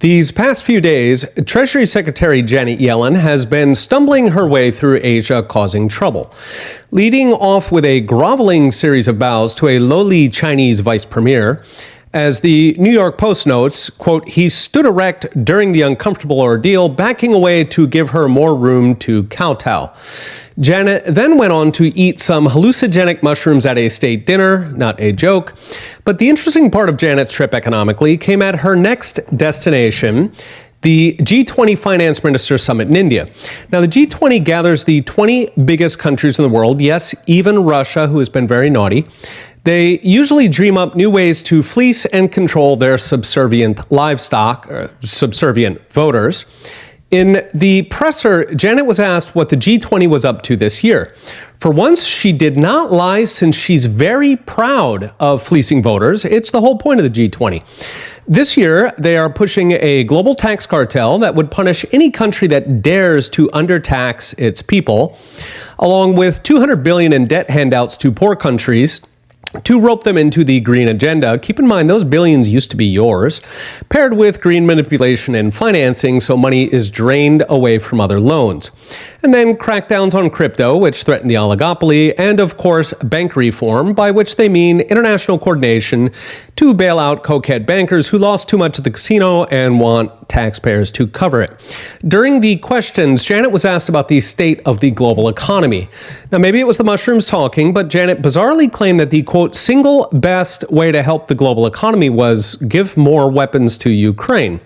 These past few days, Treasury Secretary Janet Yellen has been stumbling her way through Asia, causing trouble, leading off with a groveling series of bows to a lowly Chinese vice premier. As the New York Post notes, quote, he stood erect during the uncomfortable ordeal, backing away to give her more room to kowtow. Janet then went on to eat some hallucinogenic mushrooms at a state dinner, not a joke. But the interesting part of Janet's trip economically came at her next destination, the G20 Finance Minister Summit in India. Now, the G20 gathers the 20 biggest countries in the world, yes, even Russia, who has been very naughty. They usually dream up new ways to fleece and control their subservient livestock, or subservient voters. In the presser, Janet was asked what the G20 was up to this year. For once, she did not lie, since she's very proud of fleecing voters. It's the whole point of the G20. This year, they are pushing a global tax cartel that would punish any country that dares to undertax its people, along with $200 billion in debt handouts to poor countries to rope them into the green agenda. Keep in mind, those billions used to be yours, paired with green manipulation and financing, so money is drained away from other loans. And then crackdowns on crypto, which threaten the oligopoly, and of course, bank reform, by which they mean international coordination to bail out cokehead bankers who lost too much at the casino and want taxpayers to cover it. During the questions, Janet was asked about the state of the global economy. Now, maybe it was the mushrooms talking, but Janet bizarrely claimed that the, quote, single best way to help the global economy was give more weapons to Ukraine.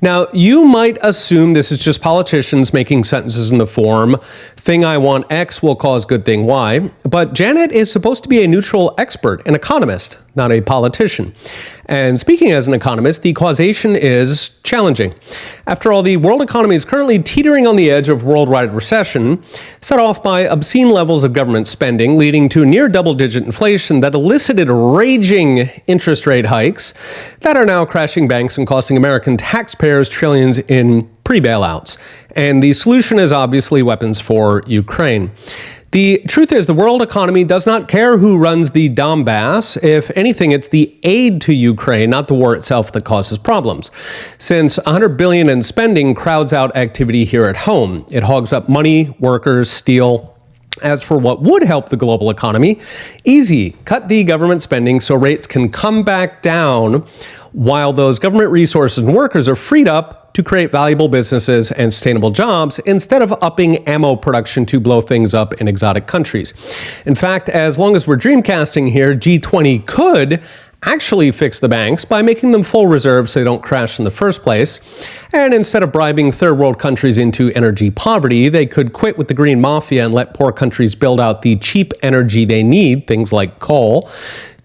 Now, you might assume this is just politicians making sentences in the form, thing I want X will cause good thing Y, but Janet is supposed to be a neutral expert, an economist, not a politician. And speaking as an economist, the causation is challenging. After all, the world economy is currently teetering on the edge of worldwide recession, set off by obscene levels of government spending, leading to near double-digit inflation that elicited raging interest rate hikes that are now crashing banks and costing American taxpayers trillions in pre-bailouts. And the solution is obviously weapons for Ukraine. The truth is, the world economy does not care who runs the Donbass. If anything, it's the aid to Ukraine, not the war itself, that causes problems. Since $100 billion in spending crowds out activity here at home, it hogs up money, workers, steel. As for what would help the global economy, easy. Cut the government spending so rates can come back down, while those government resources and workers are freed up to create valuable businesses and sustainable jobs, instead of upping ammo production to blow things up in exotic countries. In fact, as long as we're dreamcasting here, G20 could actually fix the banks by making them full reserve so they don't crash in the first place. And instead of bribing third world countries into energy poverty, they could quit with the green mafia and let poor countries build out the cheap energy they need, things like coal,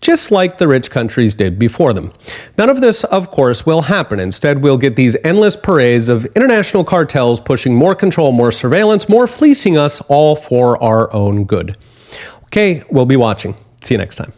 just like the rich countries did before them. None of this, of course, will happen. Instead, we'll get these endless parades of international cartels pushing more control, more surveillance, more fleecing us, all for our own good. Okay, we'll be watching. See you next time.